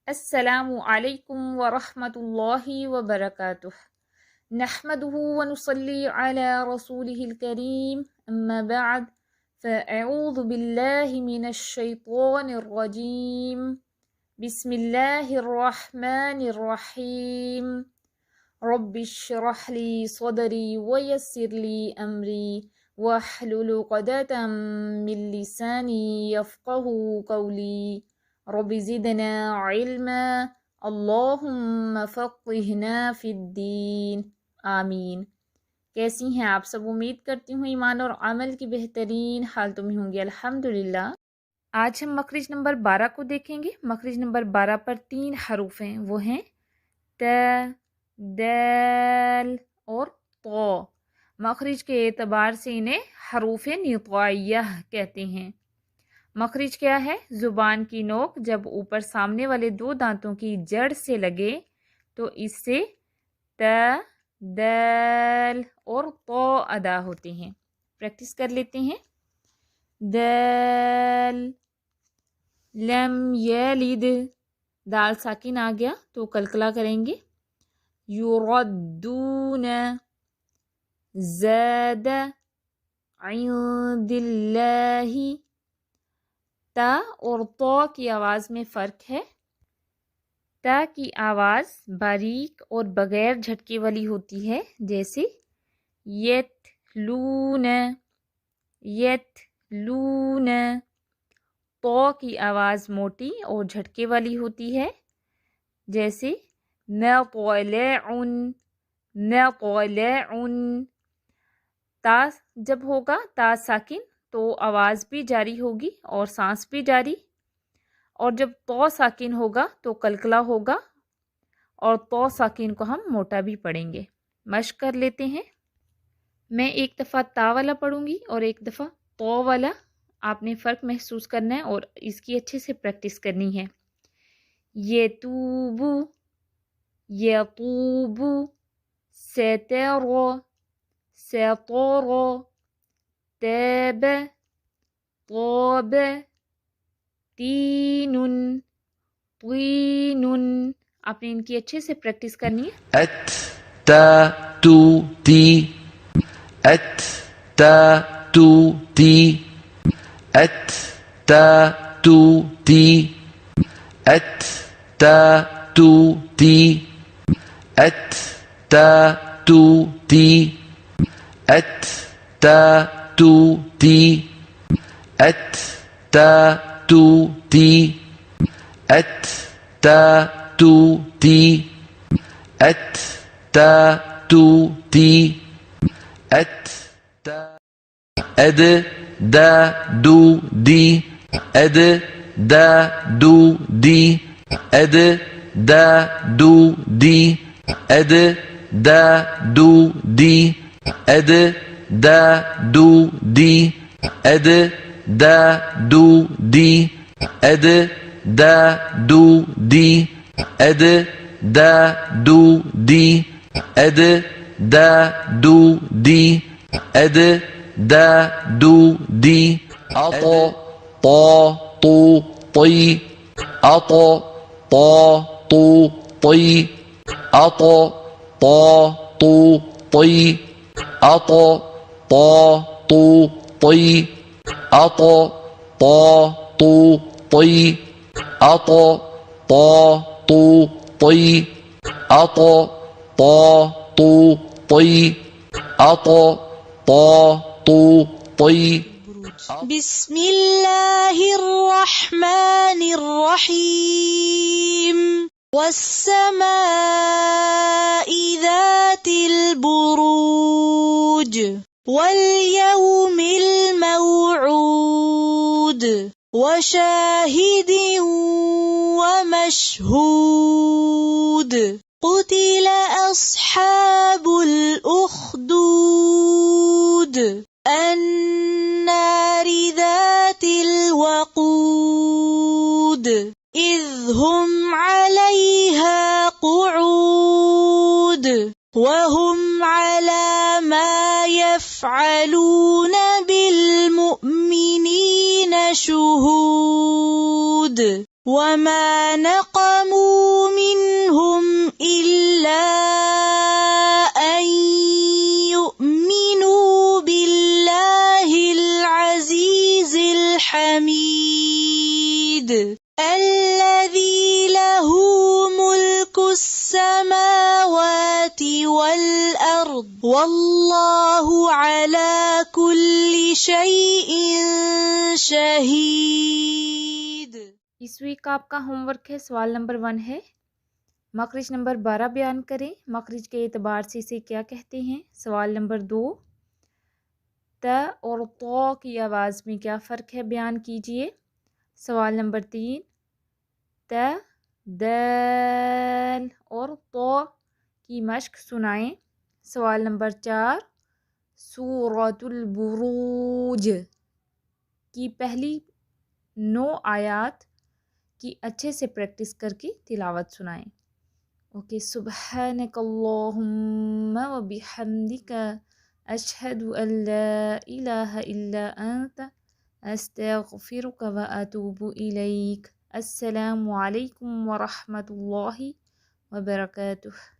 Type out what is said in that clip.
السلام علیکم ورحمۃ اللہ وبرکاتہ نحمده ونصلي على رسوله الكريم اما بعد فاعوذ باللہ من الشیطان الرجیم بسم اللہ الرحمن الرحیم رب اشرح لي صدری ويسر لي امری واحلل عقدۃ من لسانی یفقهوا قولی رب زدنا علما اللہم فقہنا فی الدین آمین۔ کیسی ہیں آپ سب؟ امید کرتی ہوں ایمان اور عمل کی بہترین حالتوں میں ہوں گے الحمدللہ۔ آج ہم مخرج نمبر 12 کو دیکھیں گے۔ مخرج نمبر 12 پر 3 حروف ہیں، وہ ہیں ت، دال اور طا۔ مخرج کے اعتبار سے انہیں حروف نطائیہ کہتے ہیں۔ مخرج کیا ہے؟ زبان کی نوک جب اوپر سامنے والے 2 دانتوں کی جڑ سے لگے تو اس سے ت، دال اور طا ادا ہوتے ہیں۔ پریکٹس کر لیتے ہیں۔ دال، لم یلد، دال ساکن آ گیا تو کلکلا کریں گے۔ یردون، زاد، عند اللہ۔ تا اور طا کی آواز میں فرق ہے۔ تا کی آواز باریک اور بغیر جھٹکے والی ہوتی ہے، جیسے یتلون، یتلون۔ طا کی آواز موٹی اور جھٹکے والی ہوتی ہے، جیسے مطلع، مطلع۔ تا جب ہوگا تا ساکن تو آواز بھی جاری ہوگی اور سانس بھی جاری، اور جب طا ساکن ہوگا تو کلکلا ہوگا، اور طا ساکن کو ہم موٹا بھی پڑھیں گے۔ مشق کر لیتے ہیں۔ میں ایک دفعہ تا والا پڑھوں گی اور ایک دفعہ طا والا۔ آپ نے فرق محسوس کرنا ہے اور اس کی اچھے سے پریکٹس کرنی ہے۔ یتوبو، یطوبو، سترو، سطرو، تاب، طاب، تین، طین۔ آپ نے ان کی اچھے سے پریکٹس کرنی ہے۔ ات، تا، تو، تی، ات، تا، تو، تی، ات، تا، تو، تی، ات، تا، تو، تی، ات، تا، تو، تی، ات، تا، تو، تی، ات، تا، تو، تی، ات، تا، تو، تی، ات، تا، تو، تی، ات، تا۔ اد، دا، دو، دی، اد، دا، دو، دی، اد، دا، دو، دی، اد، دا، دو، دی، اد، دا، دو، دی، اد، دا، دو، دی، اد، دا، دو، دی، اد، دا، دو، دی، اد، دا، دو، دی، اد، دا، دو، دی۔ عطا، طا، طو، طی، عطا، طا، طو، طی، عطا، طا، طو، طی، عطا، طا، طو، طی، عطا، طا، طو، طی، عطا، طا، طو، طی، عطا، طا، طو، طی، عطا، طا، طو، طی۔ بسم اللہ الرحمن الرحیم والسماء ذات البروج والیوم الموعود وشاہد ومشہود قتل اصحاب الاخدود النار ذات الوقود إذ هم عليها قعود وهم على ما يفعلون بالمؤمنين شهود وما نقموا الذي له ملك السماوات والأرض والله على كل شيء شهيد. اس ویک کا آپ کا ہوم ورک ہے، سوال نمبر 1 ہے، مخرج نمبر 12 بیان کریں، مخرج کے اعتبار سے اسے کیا کہتے ہیں. سوال نمبر 2، ت اور تو کی آواز میں کیا فرق ہے بیان کیجئے. سوال نمبر 3، ت دال اور تو کی مشق سنائیں. سوال نمبر 4، سورۃ البروج کی پہلی 9 آیات کی اچھے سے پریکٹس کر کے تلاوت سنائیں. اوکے، سبحانک اللہم و بحمدک اشہد ان لا الہ الا انت استغفرک و اتوب الیک. السلام علیکم ورحمۃ اللہ وبرکاتہ.